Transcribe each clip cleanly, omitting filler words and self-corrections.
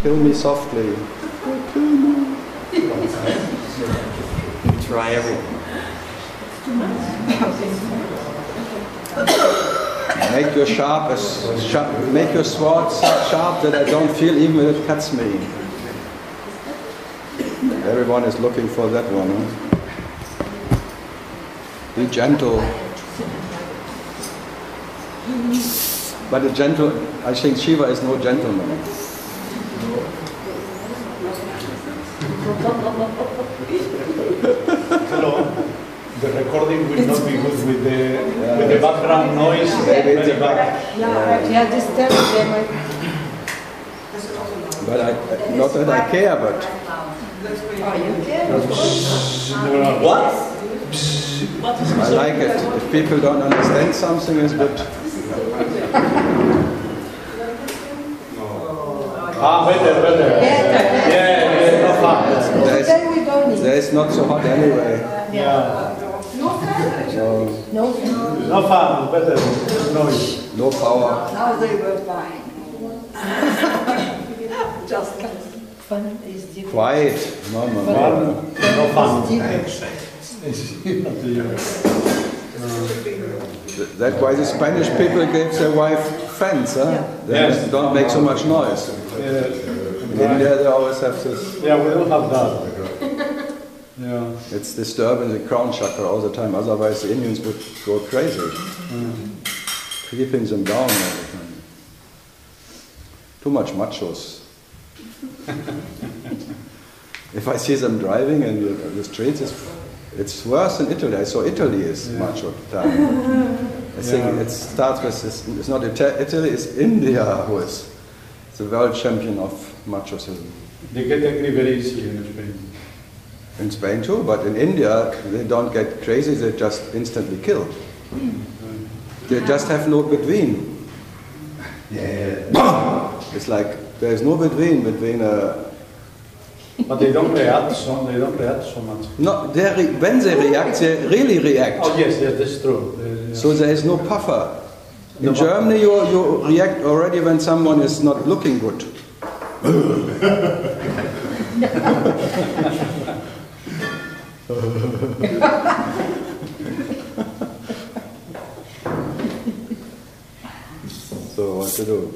Kill me softly. Kill me. Try everything. Make your make your sword so sharp that I don't feel even when it cuts me. Everyone is looking for that one. Huh? Be gentle. But a gentle, I think Shiva is no gentleman. Hello. The recording will not be good with the background noise. Yeah, just tell them. But not that I care, but... Oh, you care? What? I like it. If people don't understand something, it's good. Better. Yeah, no fun. There is not so hot anyway. Yeah. So, No. No fun, better. Noise. no power. Now they were fine. Just fun is different. Quiet. No. No fun. That's why the Spanish people gave their wife fans, huh? They don't make so much noise. In India they always have this. Yeah, we don't have that. Yeah. It's disturbing the crown chakra all the time, otherwise the Indians would go crazy. Keeping them down all the time. Too much machos. If I see them driving in the streets, it's worse than Italy. I saw Italy is macho time. I think it starts with, it's not Italy, it's India who is the world champion of machoism. They get angry very easily in Spain. In Spain too, but in India they don't get crazy, they just instantly kill. They just have no between. It's like there's no between But they don't react so much. No, when they react, they really react. Oh yes, that's true. So there is no puffer. In Germany, you react already when someone is not looking good. So what to do?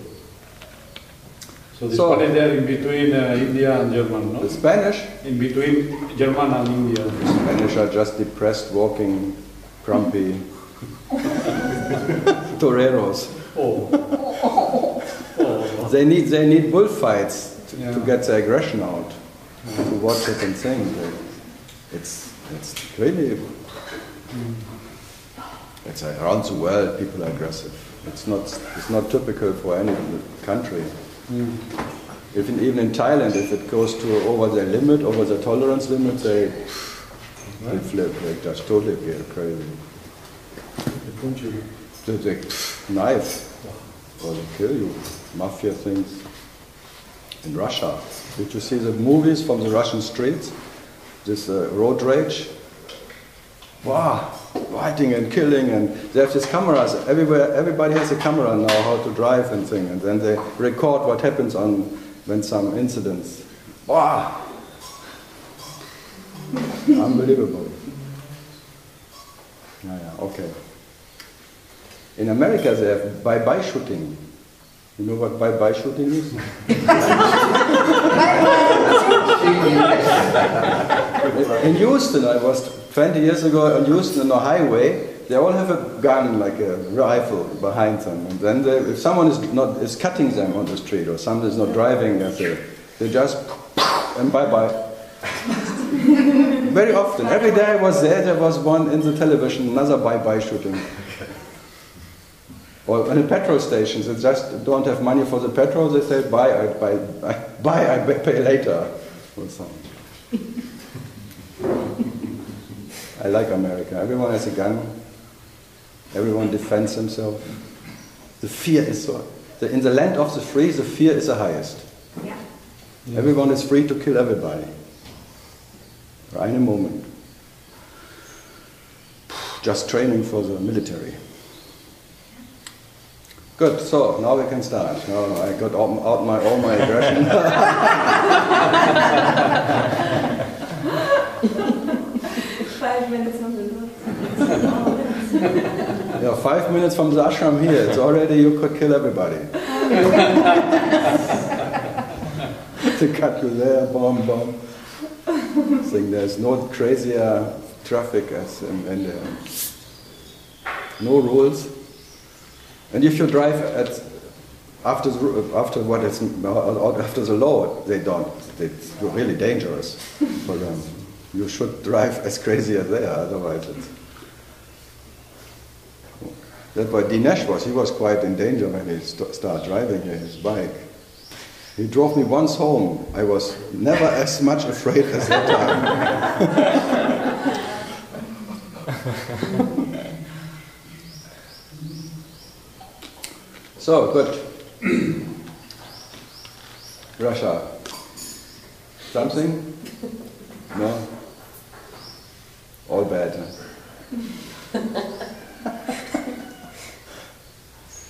So the Spanish there in between India and German, no? The Spanish? In between German and India. The Spanish are just depressed, walking, grumpy toreros. They need bullfights to get the aggression out, to watch it and sing. It's really, it's around the world people are aggressive. It's not typical for any country. Even in Thailand, if it goes over their limit, over the tolerance limit, they flip. They just totally get crazy. They knife or they kill you. Mafia things. In Russia, did you see the movies from the Russian streets? This road rage. Wow, fighting and killing, and they have these cameras everywhere. Everybody has a camera now, how to drive and thing, and then they record what happens when some incidents. Wow, unbelievable. Okay. In America, they have bye-bye shooting. You know what bye-bye shooting is? In Houston, I was 20 years ago in Houston on a highway. They all have a gun, like a rifle, behind them. And then if someone is cutting them on the street, or someone is not driving, they just and bye-bye. Very often, every day I was there was one in the television, another bye-bye shooting. Or in the petrol stations, they just don't have money for the petrol, they say, bye, I pay later. Or something. I like America. Everyone has a gun. Everyone defends himself. The fear is so... In the land of the free, the fear is the highest. Yeah. Everyone is free to kill everybody. For any moment. Just training for the military. Good, so now we can start. Now I got out all my aggression. 5 minutes on the road. Yeah, 5 minutes from the ashram here, it's already you could kill everybody. To cut you there, bomb, bomb. I think there's no crazier traffic as in India. No rules. And if you drive after the law, they don't. It's really dangerous for them. You should drive as crazy as they are, otherwise it's... That's why Dinesh he was quite in danger when he started driving his bike. He drove me once home. I was never as much afraid as that time. So, good. Russia. Something? No? All bad, huh?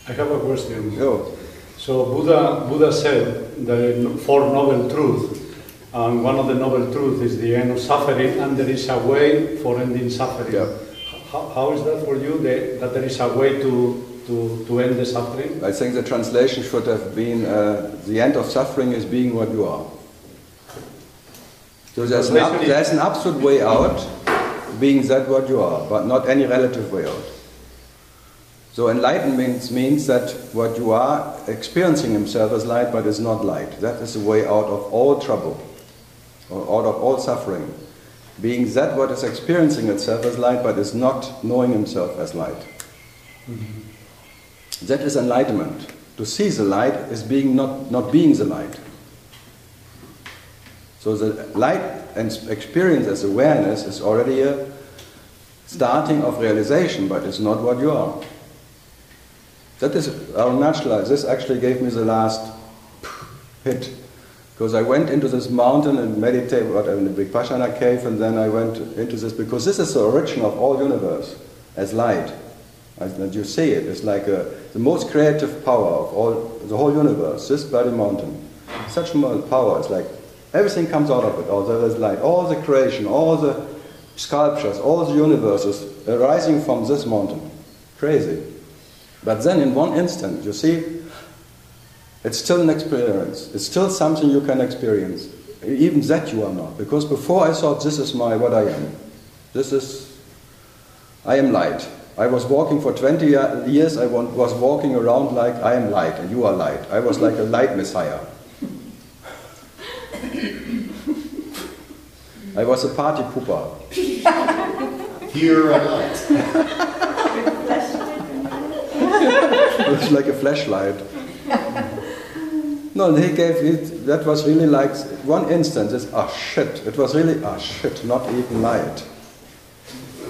I have a question. Go. So Buddha said the Four Noble Truths, and one of the Noble Truths is the end of suffering, and there is a way for ending suffering. Yeah. How is that for you, that there is a way to end the suffering? I think the translation should have been, the end of suffering is being what you are. So there's an absolute way out, being that what you are, but not any relative way out. So enlightenment means that what you are experiencing himself as light, but is not light. That is the way out of all trouble, or out of all suffering. Being that what is experiencing itself as light, but is not knowing himself as light. Mm-hmm. That is enlightenment. To see the light is being not being the light. So the light and experience as awareness is already a starting of realization, but it's not what you are. That is our natural life. This actually gave me the last hit. Because I went into this mountain and meditated in the Vipassana cave, and then I went into this, because this is the origin of all universe, as light. And you see it, it's like the most creative power of the whole universe, this bloody mountain. Such power, it's like everything comes out of it, all there is light, all the creation, all the sculptures, all the universes arising from this mountain. Crazy. But then in one instant, you see, it's still an experience. It's still something you can experience. Even that you are not. Because before I thought, this is what I am. I am light. I was walking for 20 years, I was walking around like I am light and you are light. I was like a light messiah. I was a party pooper. Here I light. It was like a flashlight. No, that was really like one instant, shit. It was really, shit, not even light.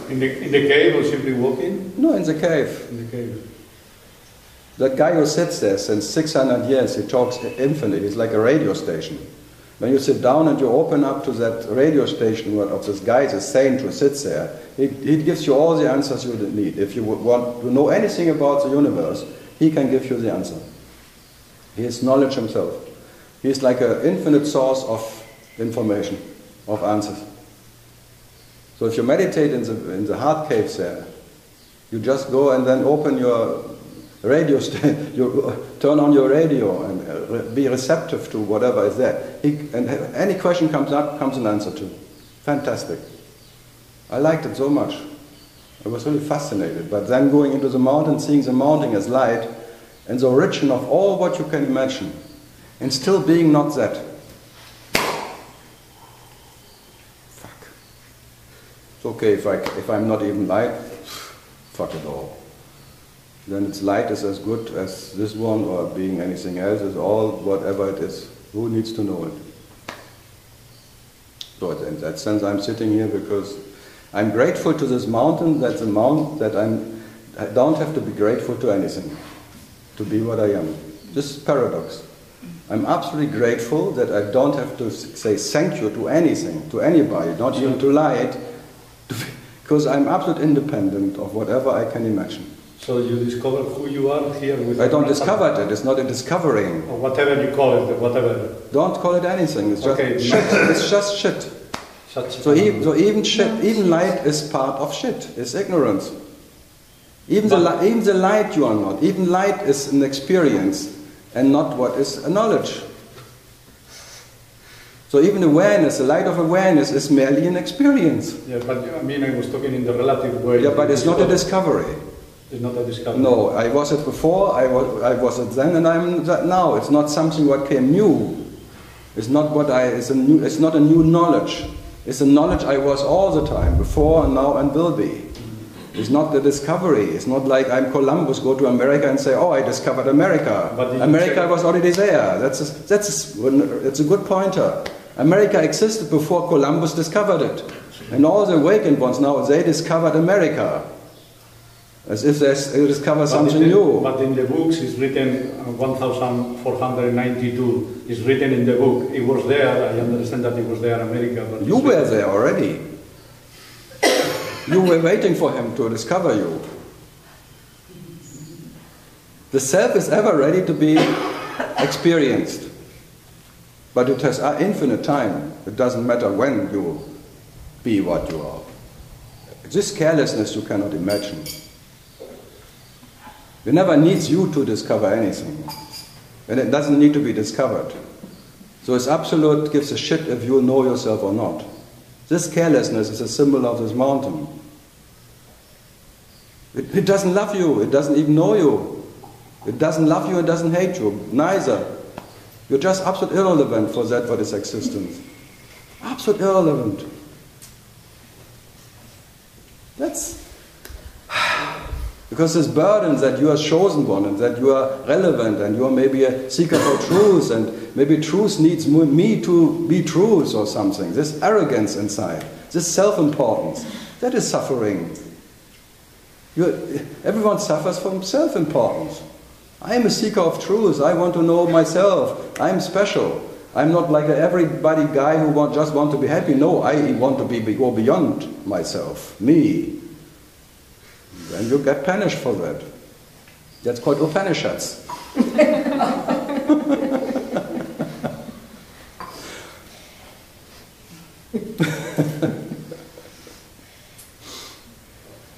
In the cave or simply walking? No, in the cave. In the cave. That guy who sits there since 600 years, he talks infinitely, he's like a radio station. When you sit down and you open up to that radio station of this guy, the saint who sits there, he gives you all the answers you need. If you want to know anything about the universe, he can give you the answer. He is knowledge himself. He is like an infinite source of information, of answers. So if you meditate in the heart caves there, you just go and then open your radio station, you turn on your radio and be receptive to whatever is there. And any question comes up, comes an answer to. Fantastic. I liked it so much. I was really fascinated. But then going into the mountain, seeing the mountain as light, and the origin of all what you can imagine, and still being not that. Fuck. It's okay if I'm not even light, fuck it all. Then its light is as good as this one, or being anything else, is all whatever it is. Who needs to know it? So in that sense I'm sitting here because I'm grateful to this mountain, that's a mountain that I don't have to be grateful to anything to be what I am. This is paradox. I'm absolutely grateful that I don't have to say thank you to anything, to anybody, not even to light, because I'm absolutely independent of whatever I can imagine. So you discover who you are here with... I don't discover it, it's not a discovering. Or whatever you call it, whatever. Don't call it anything, it's just Okay. shit. It's just shit. So even shit, even light is part of shit, it's ignorance. Even the light you are not, even light is an experience and not what is a knowledge. So even awareness, the light of awareness is merely an experience. Yeah, but I mean, I was talking in the relative way. Yeah, but it's not a discovery. It's not a discovery. No, I was it before, I was it then, and I'm that now. It's not something what came new. It's not it's not a new knowledge. It's a knowledge I was all the time, before and now and will be. It's not the discovery. It's not like I'm Columbus, go to America and say, oh, I discovered America. America was already there. That's a good pointer. America existed before Columbus discovered it. And all the awakened ones now, they discovered America. As if they discover something new. But in the books it's written 1492. It's written in the book. It was there. I understand that it was there, America. But you were there already. You were waiting for him to discover you. The self is ever ready to be experienced. But it has infinite time. It doesn't matter when you be what you are. This carelessness you cannot imagine. It never needs you to discover anything. And it doesn't need to be discovered. So it's absolute, gives a shit if you know yourself or not. This carelessness is a symbol of this mountain. It doesn't love you, it doesn't even know you. It doesn't love you, it doesn't hate you, neither. You're just absolutely irrelevant for that, for its existence. Absolutely irrelevant. That's... Because this burden that you are chosen one and that you are relevant and you are maybe a seeker for truth and maybe truth needs me to be truth or something. This arrogance inside, this self-importance, that is suffering. Everyone suffers from self-importance. I am a seeker of truth. I want to know myself. I'm special. I'm not like everybody guy who just want to be happy. No, I want to go beyond myself, me. And you get punished for that. That's called Upanishads.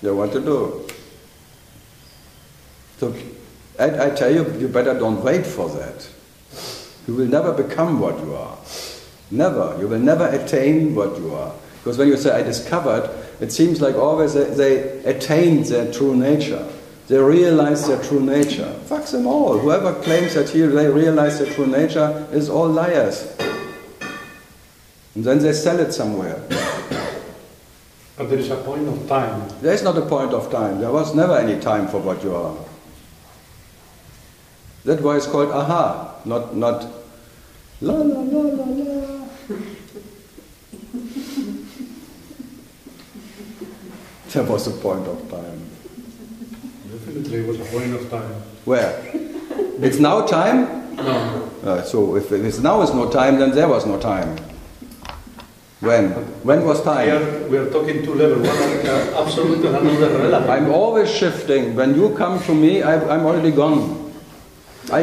You want to do. So I tell you, you better don't wait for that. You will never become what you are. Never. You will never attain what you are. Because when you say, I discovered, it seems like always they attained their true nature. They realized their true nature. Fuck them all. Whoever claims that here they realize their true nature is all liars. And then they sell it somewhere. But there is a point of time. There is not a point of time. There was never any time for what you are. That's why it's called aha, not la la la la la. There was a point of time. Definitely was a point of time. Where? It's now time? No. So if it's now is no time, then there was no time. When? When was time? We are talking two levels, one absolute and another relative. I'm always shifting. When you come to me, I'm already gone. By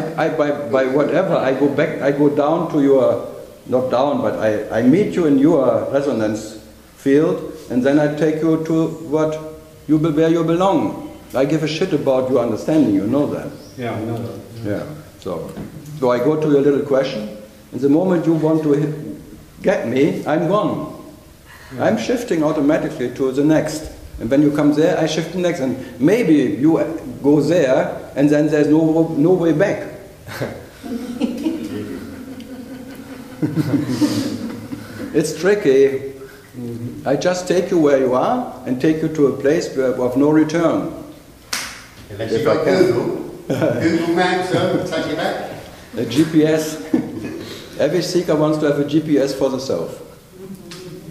whatever, I go back, I go down to your, not down, but I meet you in your resonance field, and then I take you to where you belong. I give a shit about your understanding, you know that. Yeah, I know that. Yeah. So I go to your little question, and the moment you want to get me, I'm gone. Yeah. I'm shifting automatically to the next. And when you come there, I shift the next. And maybe you go there, and then there's no way back. It's tricky. Mm-hmm. I just take you where you are, and take you to a place of no return. Unless you've got Google Maps, take you back. A GPS. Every seeker wants to have a GPS for the self.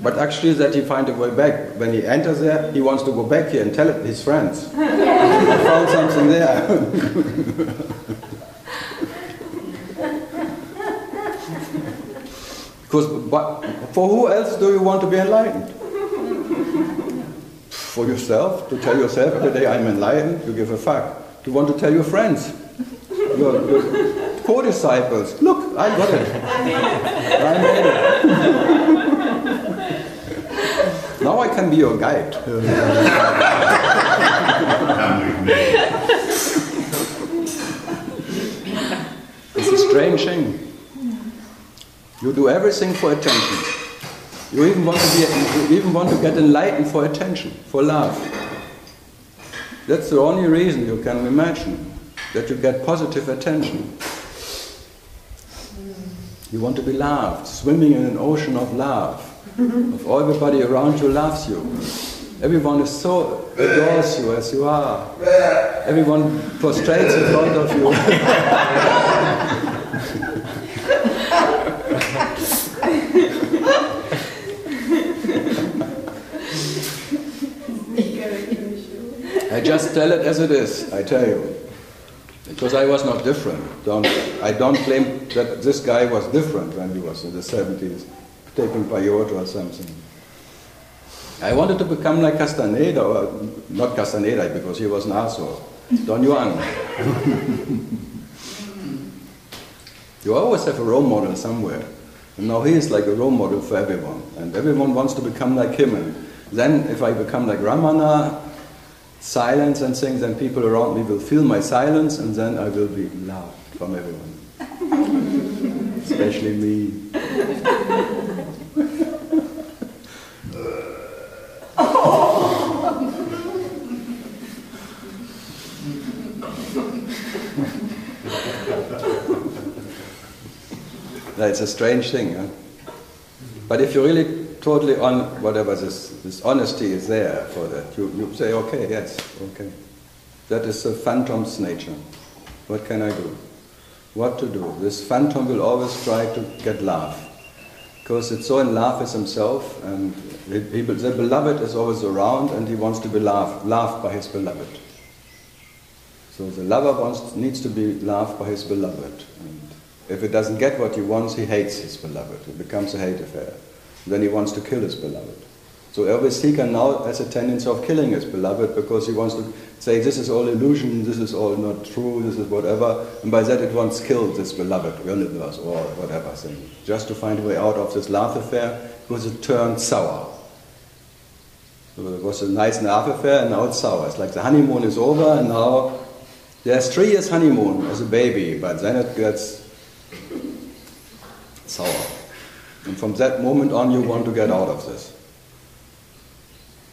But actually that he finds a way back. When he enters there, he wants to go back here and tell it his friends. I found something there. Because for who else do you want to be enlightened? For yourself, to tell yourself every day I'm enlightened, you give a fuck. You want to tell your friends, your co-disciples, look, I got it. I made it. Now I can be your guide. It's a strange thing. You do everything for attention. You even want to get enlightened for attention, for love. That's the only reason you can imagine, that you get positive attention. You want to be loved, swimming in an ocean of love. Of everybody around you loves you. Everyone is so adores you as you are. Everyone prostrates in front of you. I just tell it as it is, I tell you. Because I was not different. I don't claim that this guy was different when he was in the 70s, taking peyote or something. I wanted to become like Castaneda, or not Castaneda because he was an asshole. Don Juan. You always have a role model somewhere. And now he is like a role model for everyone. And everyone wants to become like him. And then if I become like Ramana, silence and things, then people around me will feel my silence, and then I will be loved from everyone. Especially me. It's a strange thing, huh? But if you're really totally on whatever this honesty is there for that, you say, okay, yes, okay. That is the phantom's nature. What can I do? What to do? This phantom will always try to get love. Because it's so in love with himself, and the beloved is always around, and he wants to be loved by his beloved. So the lover needs to be loved by his beloved. And if he doesn't get what he wants, he hates his beloved. It becomes a hate affair. Then he wants to kill his beloved. So every seeker now has a tendency of killing his beloved because he wants to say, this is all illusion, this is all not true, this is whatever. And by that it wants to kill this beloved universe or whatever thing. Just to find a way out of this love affair because it turned sour. So it was a nice love affair and now it's sour. It's like the honeymoon is over and now there's 3 years honeymoon as a baby, but then it gets sour. And from that moment on, you want to get out of this.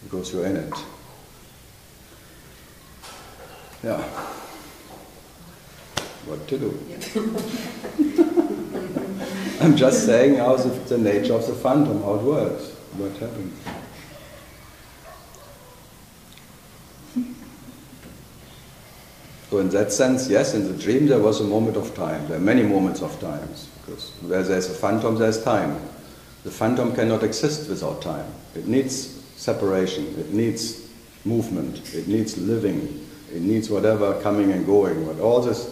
Because you're in it. Yeah. What to do? I'm just saying how the nature of the phantom, how it works, what happens. So in that sense, yes, in the dream there was a moment of time. There are many moments of times. Because where there's a phantom, there's time. The phantom cannot exist without time. It needs separation. It needs movement. It needs living. It needs whatever coming and going. But all this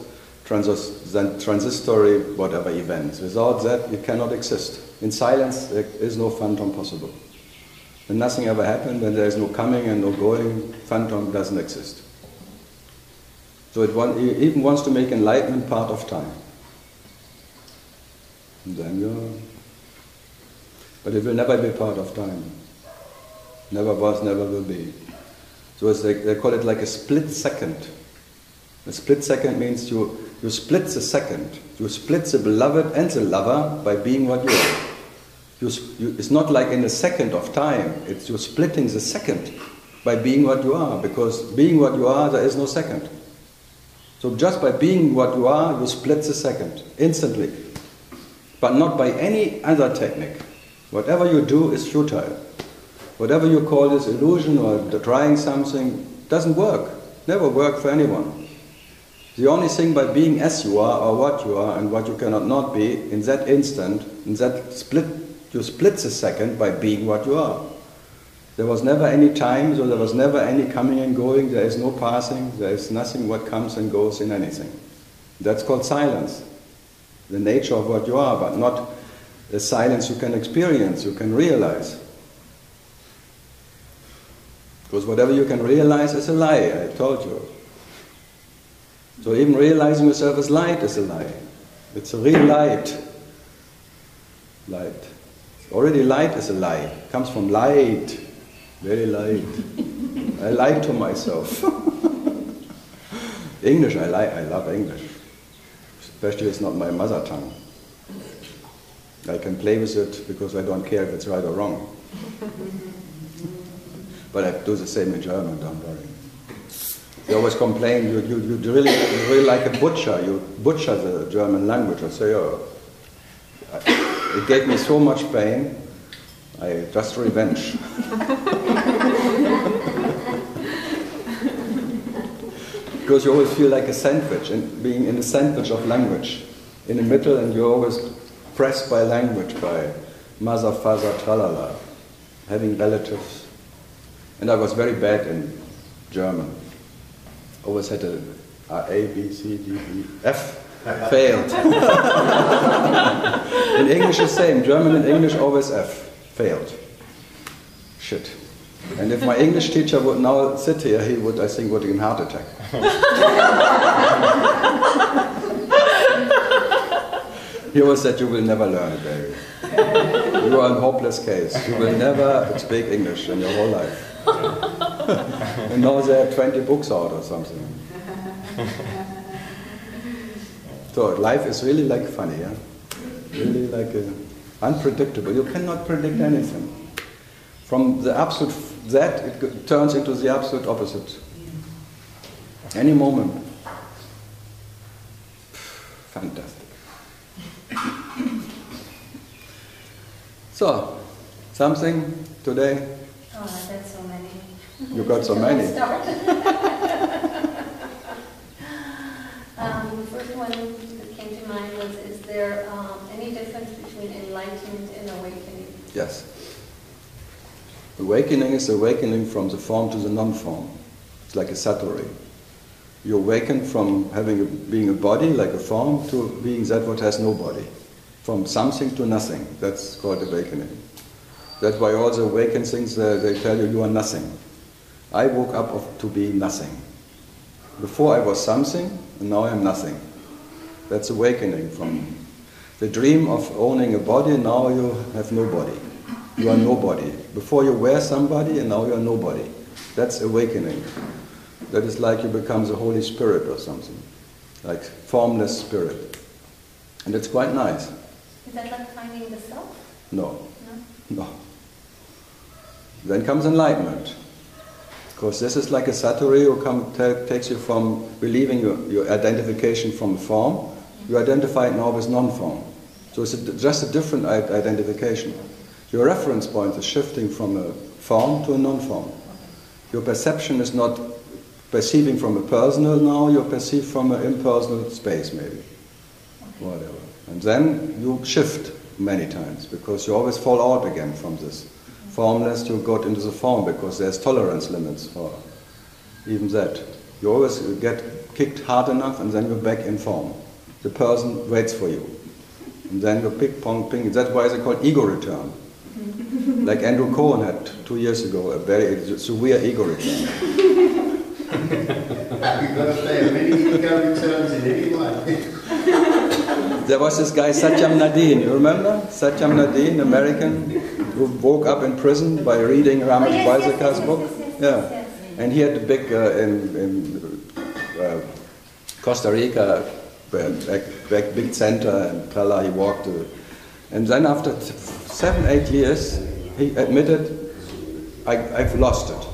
transitory whatever events. Without that, it cannot exist. In silence, there is no phantom possible. When nothing ever happened, when there is no coming and no going, phantom doesn't exist. So it even wants to make enlightenment part of time. And then but it will never be part of time. Never was, never will be. So it's like, they call it like a split second. A split second means you split the second. You split the beloved and the lover by being what you are. It's not like in a second of time. It's you're splitting the second by being what you are. Because being what you are, there is no second. So just by being what you are, you split the second, instantly. But not by any other technique. Whatever you do is futile. Whatever you call this illusion or trying something doesn't work. Never work for anyone. The only thing by being as you are or what you are and what you cannot not be, in that instant, in that split, you split the second by being what you are. There was never any time, so there was never any coming and going, there is no passing, there is nothing what comes and goes in anything. That's called silence. The nature of what you are, but not the silence you can experience, you can realize. Because whatever you can realize is a lie, I told you. So even realizing yourself as light is a lie. It's a real light. Light. Already light is a lie. It comes from light. Very light. I lie to myself. English, I love English. Especially it's not my mother tongue. I can play with it because I don't care if it's right or wrong. But I do the same in German, don't worry. You always complain, you really like a butcher. You butcher the German language. I say, oh, it gave me so much pain, I just revenge. Because you always feel like a sandwich, and being in a sandwich of language. In the middle, and you're always pressed by language, by mother, father, tralala, having relatives. And I was very bad in German. Always had a B, C, D, E, F. Failed. In English the same. German and English always F. Failed. Shit. And if my English teacher would now sit here, he would, I think, would get a heart attack. He always said, you will never learn it, baby. You are a hopeless case. You will never speak English in your whole life. And now there are 20 books out or something. So life is really like funny, yeah? Really like unpredictable. You cannot predict anything. From the absolute that, it turns into the absolute opposite. Any moment. Fantastic. So, something today? Oh, that's so many. You got so many. The first one that came to mind was, is there any difference between enlightenment and awakening? Yes. Awakening is awakening from the form to the non-form. It's like a satori. You awaken from being a body, like a form, to being that what has no body. From something to nothing. That's called awakening. That's why all the awakened things, they tell you are nothing. I woke up to be nothing. Before I was something, and now I'm nothing. That's awakening from the dream of owning a body, now you have no body. You are nobody. Before you were somebody, and now you are nobody. That's awakening. That is like you become the Holy Spirit or something. Like formless spirit. And it's quite nice. Is that like finding the self? No. No. Then comes enlightenment. Because this is like a satori who takes you from believing your identification from a form. You identify it now with non-form. So it's just a different identification. Your reference point is shifting from a form to a non-form. Your perception is not perceiving from a personal now, you perceive from an impersonal space maybe. Whatever. And then you shift many times, because you always fall out again from this. Formless, you got into the form, because there's tolerance limits for even that. You always get kicked hard enough, and then you're back in form. The person waits for you. And then you ping. That's why they call ego return. Like Andrew Cohen had 2 years ago, a very severe ego return. Happy birthday, many ego returns in any life. There was this guy, Satyam Nadine, you remember? Satyam Nadine, American, who woke up in prison by reading Ramesh Vaisaka's book. Yes. And he had a big, in Costa Rica, big center, and Kala, he walked. And then after 7-8 years, he admitted, I've lost it.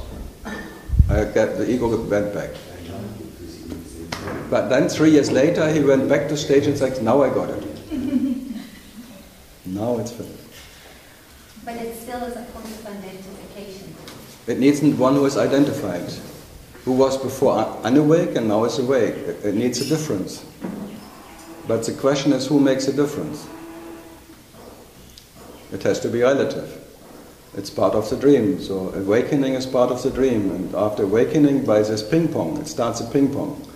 The ego went back. But then 3 years later, he went back to stage and said, now I got it. Now it's finished. But it still is a point of identification. It needs one who is identified, who was before unawake and now is awake. It needs a difference. But the question is, who makes a difference? It has to be relative. It's part of the dream. So awakening is part of the dream. And after awakening, by this ping pong, it starts a ping pong.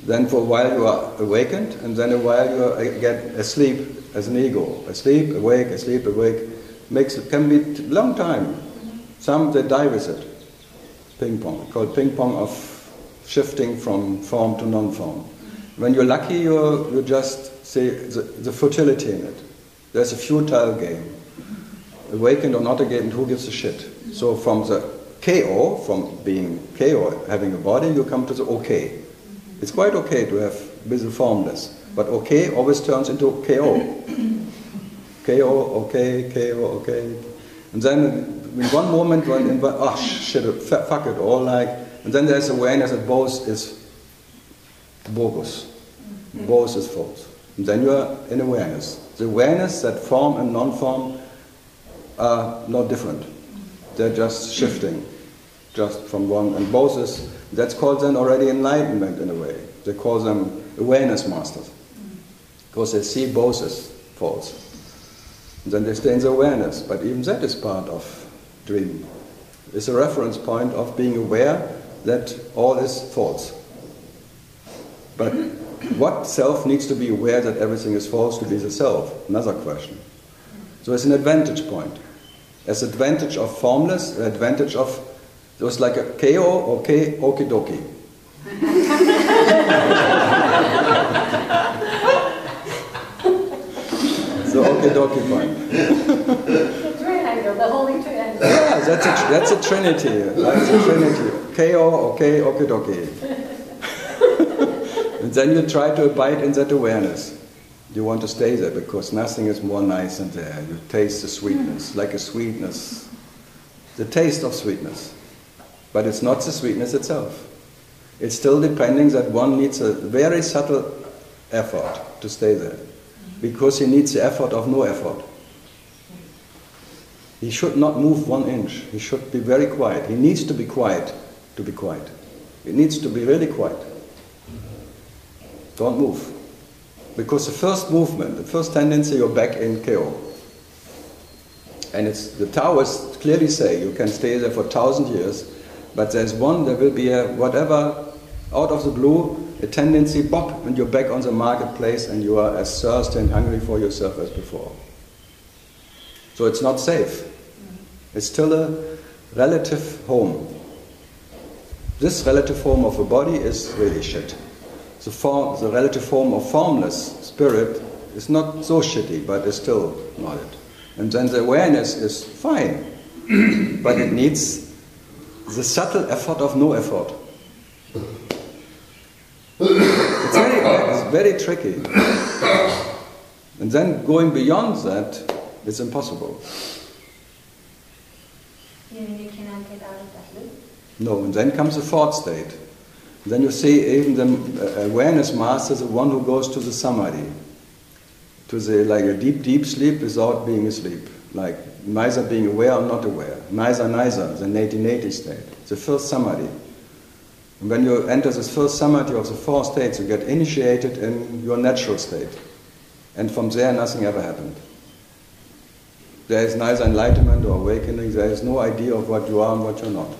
Then for a while you are awakened, and then a while you get asleep as an ego. Asleep, awake, asleep, awake. Can be a long time. Some, they die with it. Ping pong. Called ping pong of shifting from form to non-form. When you're lucky, you just see the futility in it. There's a futile game. Awakened or not awakened, who gives a shit? So from the KO, from being KO, having a body, you come to the okay. It's quite okay to have with the formless, but okay always turns into KO. KO, okay, KO, okay. And then in one moment, oh shit, fuck it all, like, and then there's awareness that both is bogus. Both is false. And then you are in awareness. The awareness that form and non-form are not different. They're just shifting, just from one, and both is, that's called then already enlightenment in a way. They call them awareness masters, because they see both as false. And then they stay in the awareness, but even that is part of dream. It's a reference point of being aware that all is false. But what self needs to be aware that everything is false to be the self? Another question. So it's an advantage point. As advantage of formless, an advantage of, it was like a KO, okay, okie dokie. So okie dokie point. The triangle, the holy triangle. Yeah, that's a trinity. That's a trinity. KO, okay, okie dokie. And then you try to abide in that awareness. You want to stay there because nothing is more nice than there. You taste the sweetness, like a sweetness. The taste of sweetness. But it's not the sweetness itself. It's still depending that one needs a very subtle effort to stay there. Because he needs the effort of no effort. He should not move 1 inch. He should be very quiet. He needs to be quiet to be quiet. It needs to be really quiet. Don't move. Because the first movement, the first tendency, you're back in KO. And it's the Taoists clearly say you can stay there for 1,000 years, but there will be a whatever, out of the blue, a tendency, bop, and you're back on the marketplace and you are as thirsty and hungry for yourself as before. So it's not safe. It's still a relative home. This relative home of a body is really shit. The relative form of formless spirit is not so shitty, but it's still not it. And then the awareness is fine, but it needs the subtle effort of no effort. It's very tricky. And then going beyond that is impossible. You mean you cannot get out of that loop? No, and then comes the fourth state. Then you see even the awareness master is the one who goes to the samadhi, to the like a deep, deep sleep without being asleep, like neither being aware or not aware, neither, the Neti state, the first samadhi. And when you enter this first samadhi of the 4 states, you get initiated in your natural state, and from there nothing ever happened. There is neither enlightenment or awakening. There is no idea of what you are and what you're not.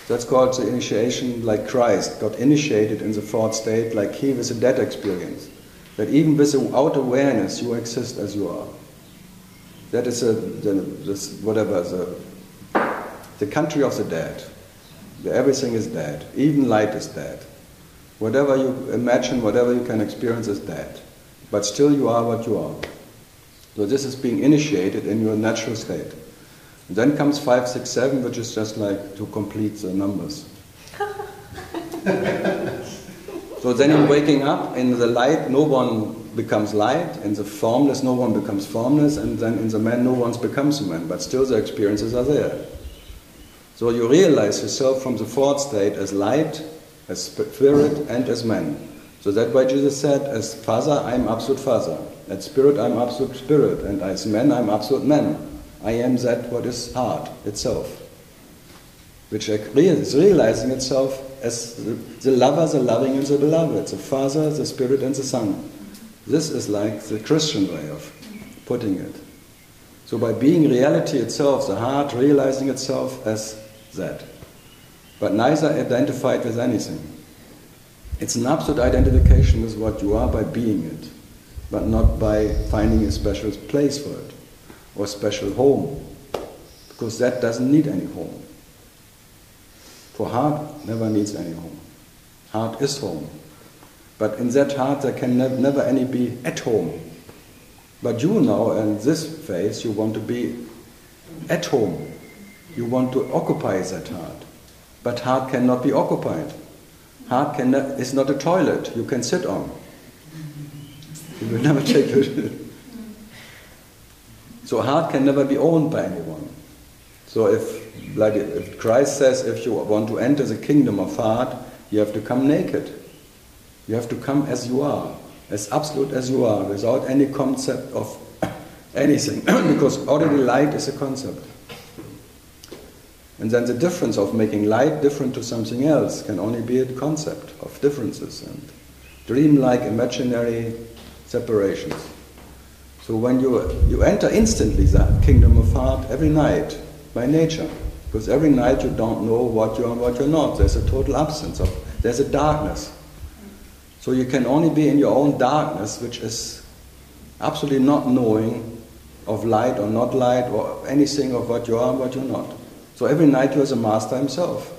That's called the initiation, like Christ got initiated in the 4th state, like he with a dead experience. That even without awareness, you exist as you are. That is the country of the dead. Everything is dead. Even light is dead. Whatever you imagine, whatever you can experience is dead. But still you are what you are. So this is being initiated in your natural state. And then comes 5, 6, 7, which is just like to complete the numbers. So then in waking up, in the light, no one becomes light. In the formless, no one becomes formless. And then in the man, no one becomes a man. But still the experiences are there. So you realize yourself from the 4th state as light, as spirit, and as man. So that's why Jesus said, as Father, I'm absolute Father. As Spirit, I'm absolute Spirit. And as man, I'm absolute man. I am that what is heart itself, which is realizing itself as the lover, the loving, and the beloved, the Father, the Spirit, and the Son. This is like the Christian way of putting it. So by being reality itself, the heart realizing itself as that, but neither identified with anything. It's an absolute identification with what you are by being it, but not by finding a special place for it. Or special home, because that doesn't need any home. For heart never needs any home. Heart is home. But in that heart there can never any be at home. But you now, in this phase, you want to be at home. You want to occupy that heart. But heart cannot be occupied. Heart is not a toilet you can sit on. You will never take it. So heart can never be owned by anyone. So if Christ says, if you want to enter the kingdom of heart, you have to come naked. You have to come as you are, as absolute as you are, without any concept of anything, because already light is a concept. And then the difference of making light different to something else can only be a concept of differences and dreamlike imaginary separations. So when you enter instantly the kingdom of heart every night, by nature, because every night you don't know what you are and what you're not. There's a total absence of, there's a darkness. So you can only be in your own darkness, which is absolutely not knowing of light or not light or anything of what you are and what you're not. So every night you are the master himself.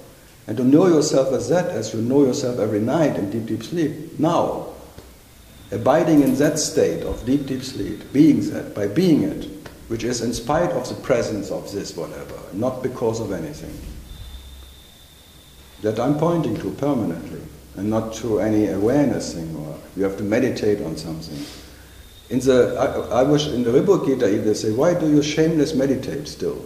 And to know yourself as that, as you know yourself every night in deep, deep sleep, now, abiding in that state of deep, deep sleep, being that, by being it, which is in spite of the presence of this whatever, not because of anything. That I'm pointing to permanently, and not to any awareness thing, or you have to meditate on something. I wish in the Rebbe Gita they say, why do you shameless meditate still?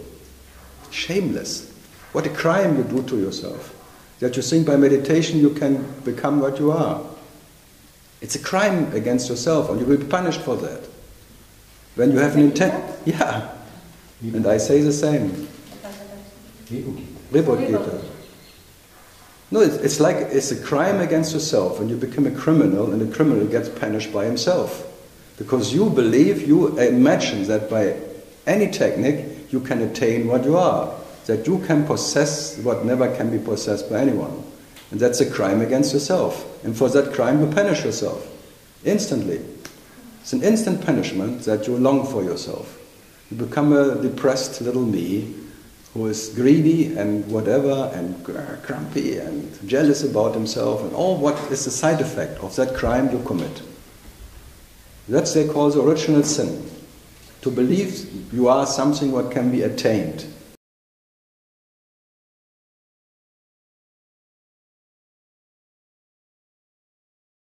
Shameless. What a crime you do to yourself. That you think by meditation you can become what you are. It's a crime against yourself, and you will be punished for that. When you have an intent, yeah. And I say the same. Rebbe Gita. No, it's like it's a crime against yourself, and you become a criminal, and the criminal gets punished by himself. Because you believe, you imagine that by any technique you can attain what you are, that you can possess what never can be possessed by anyone. And that's a crime against yourself. And for that crime you punish yourself, instantly. It's an instant punishment that you long for yourself. You become a depressed little me who is greedy and whatever and grumpy and jealous about himself and all what is the side effect of that crime you commit. That's they call the original sin. To believe you are something what can be attained.